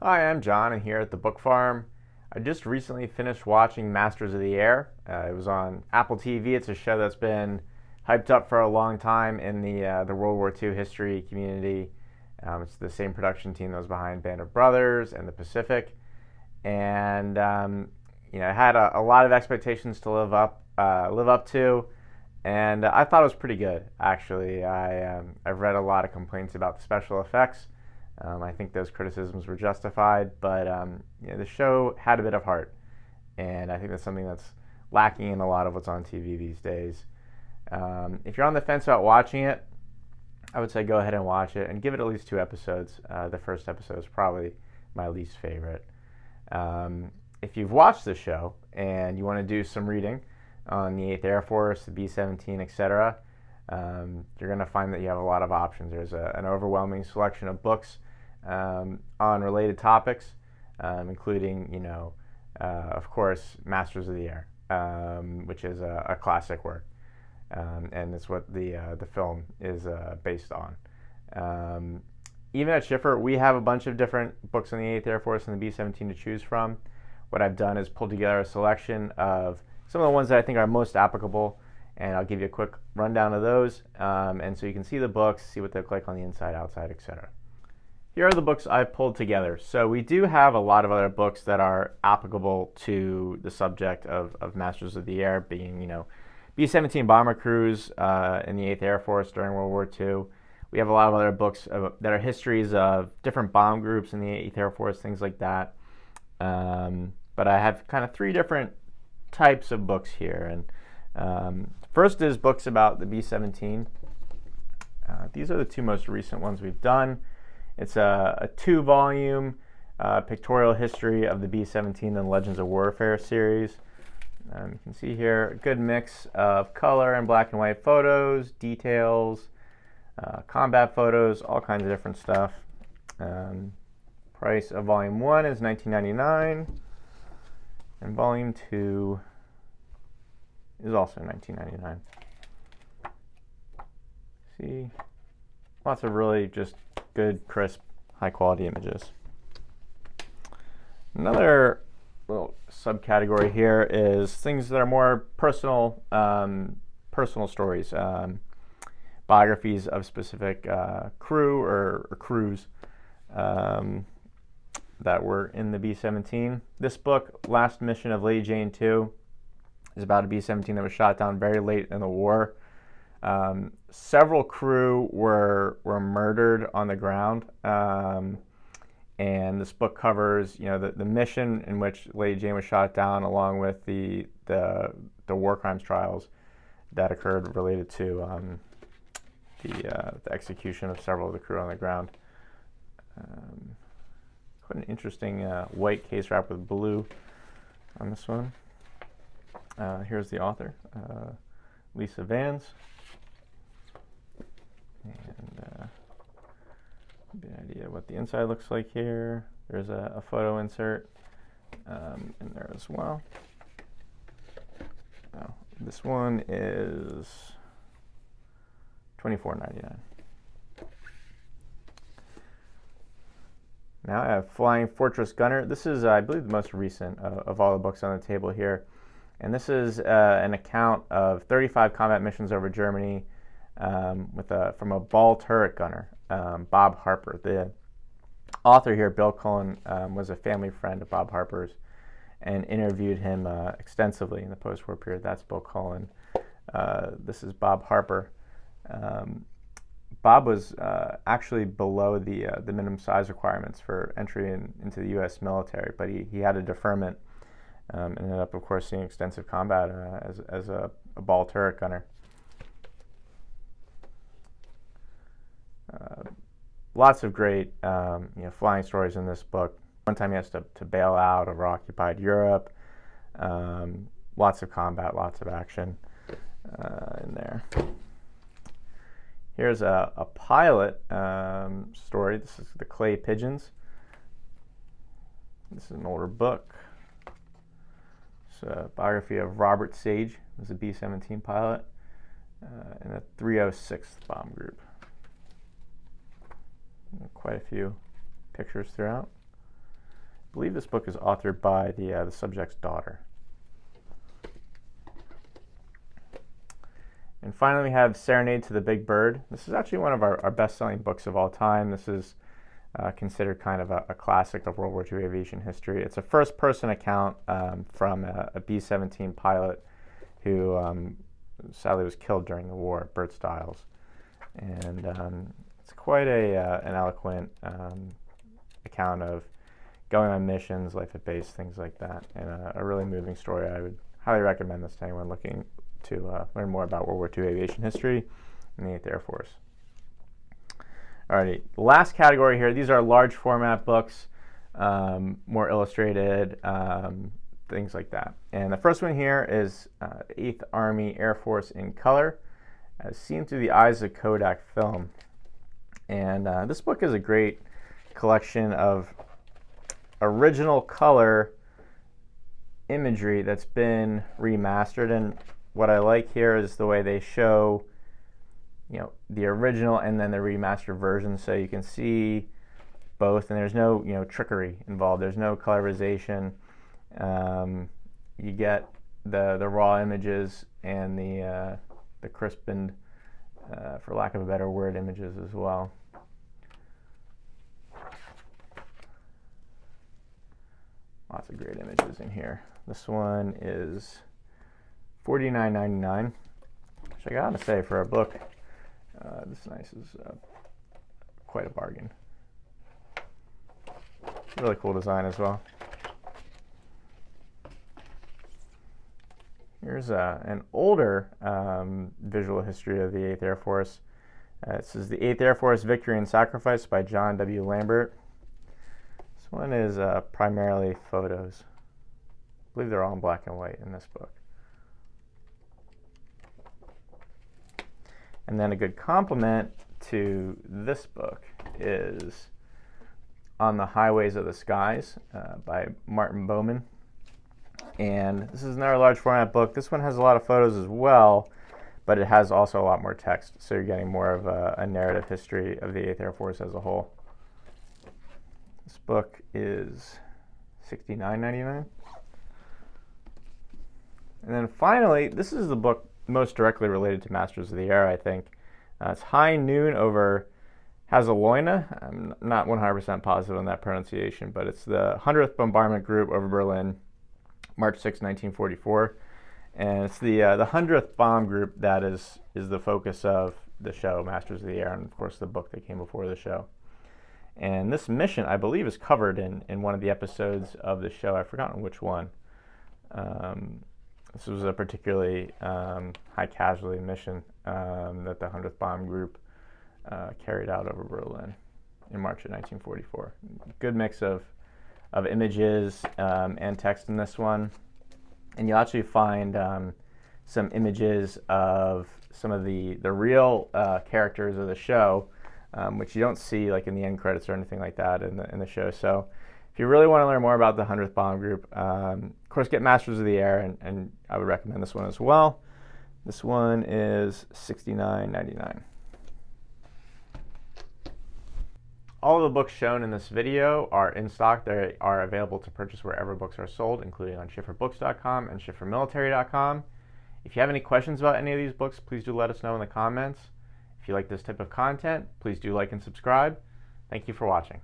Hi, I'm John, and here at the Book Farm. I just recently finished watching Masters of the Air. It was on Apple TV. It's a show that's been hyped up for a long time in the World War II history community. It's the same production team that was behind Band of Brothers and The Pacific, and I had a lot of expectations to live up to, and I thought it was pretty good. Actually, I've read a lot of complaints about the special effects. I think those criticisms were justified, but the show had a bit of heart, and I think that's something that's lacking in a lot of what's on TV these days. If you're on the fence about watching it, I would say go ahead and watch it and give it at least 2 episodes. The first episode is probably my least favorite. If you've watched the show and you want to do some reading on the 8th Air Force, the B-17, etc., you're going to find that you have a lot of options. There's an overwhelming selection of books on related topics, including, of course, Masters of the Air, which is a classic work, and it's what the film is based on. Even at Schiffer, we have a bunch of different books on the 8th Air Force and the B-17 to choose from. What I've done is pulled together a selection of some of the ones that I think are most applicable, and I'll give you a quick rundown of those, and so you can see the books, see what they look like on the inside, outside, etc. Here are the books I've pulled together. So we do have a lot of other books that are applicable to the subject of Masters of the Air, being, B-17 bomber crews in the 8th Air Force during World War II. We have a lot of other books that are histories of different bomb groups in the 8th Air Force, things like that. But I have kind of 3 different types of books here, and first is books about the B-17. These are the 2 most recent ones we've done. It's a 2-volume pictorial history of the B-17 and Legends of Warfare series. You can see here a good mix of color and black and white photos, details, combat photos, all kinds of different stuff. Price of Volume 1 is $19.99, and Volume 2 is also $19.99. See, lots of really just good, crisp, high-quality images. Another little subcategory here is things that are more personal, personal stories, biographies of specific crew or crews that were in the B-17. This book, Last Mission of Lady Jane 2, is about a B-17 that was shot down very late in the war. Several crew were murdered on the ground, and this book covers the mission in which Lady Jane was shot down, along with the war crimes trials that occurred related to the execution of several of the crew on the ground. Quite an interesting white case wrapped with blue on this one. Here's the author, Lisa Vans. And a good idea what the inside looks like here. There's a photo insert in there as well. Oh, this one is $24.99. Now I have Flying Fortress Gunner. This is, I believe, the most recent of all the books on the table here. And this is an account of 35 combat missions over Germany from a ball turret gunner, Bob Harper. The author here, Bill Cullen, was a family friend of Bob Harper's and interviewed him extensively in the post-war period. That's Bill Cullen. This is Bob Harper. Bob was actually below the minimum size requirements for entry into the U.S. military, but he had a deferment. Ended up, of course, seeing extensive combat as a ball turret gunner. Lots of great flying stories in this book. One time he has to bail out over occupied Europe. Lots of combat, lots of action in there. Here's a pilot story. This is The Clay Pigeons. This is an older book. It's a biography of Robert Sage, who was a B-17 pilot in the 306th Bomb Group. Quite a few pictures throughout. believe this book is authored by the subject's daughter. And finally, we have Serenade to the Big Bird. This is actually one of our best-selling books of all time. This is considered kind of a classic of World War II aviation history. It's a first-person account from a B-17 pilot who sadly was killed during the war, Bert Stiles. And it's quite an eloquent account of going on missions, life at base, things like that, and a really moving story. I would highly recommend this to anyone looking to learn more about World War II aviation history in the 8th Air Force. Alrighty, last category here. These are large format books, more illustrated, things like that. And the first one here is 8th Army Air Force in color, as seen through the eyes of Kodak film. And this book is a great collection of original color imagery that's been remastered. And what I like here is the way they show, the original and then the remastered version, so you can see both, and there's no, trickery involved. There's no colorization. You get the raw images and the crispened, for lack of a better word, images as well. Lots of great images in here. This one is $49.99, which I gotta say, for a book this nice is quite a bargain. Really cool design as well. Here's an older visual history of the 8th Air Force. This is the 8th Air Force Victory and Sacrifice by John W. Lambert. This one is primarily photos. I believe they're all in black and white in this book. And then a good complement to this book is On the Highways of the Skies by Martin Bowman. And this is another large format book. This one has a lot of photos as well, but it has also a lot more text, so you're getting more of a narrative history of the 8th Air Force as a whole. This book is $69.99. And then finally, this is the book most directly related to Masters of the Air, I think. It's High Noon over Hazelloina. I'm not 100% positive on that pronunciation, but it's the 100th Bombardment Group over Berlin, March 6, 1944. And it's the 100th Bomb Group that is the focus of the show, Masters of the Air, and of course the book that came before the show. And this mission, I believe, is covered in one of the episodes of the show. I've forgotten which one. This was a particularly high casualty mission that the 100th Bomb Group carried out over Berlin in March of 1944. Good mix of images and text in this one. And you'll actually find some images of some of the real characters of the show, which you don't see like in the end credits or anything like that in the show. So if you really want to learn more about the 100th Bomb Group, of course, get Masters of the Air, and I would recommend this one as well. This one is $69.99. All of the books shown in this video are in stock. They are available to purchase wherever books are sold, including on schifferbooks.com and schiffermilitary.com. If you have any questions about any of these books, please do let us know in the comments. If you like this type of content, please do like and subscribe. Thank you for watching.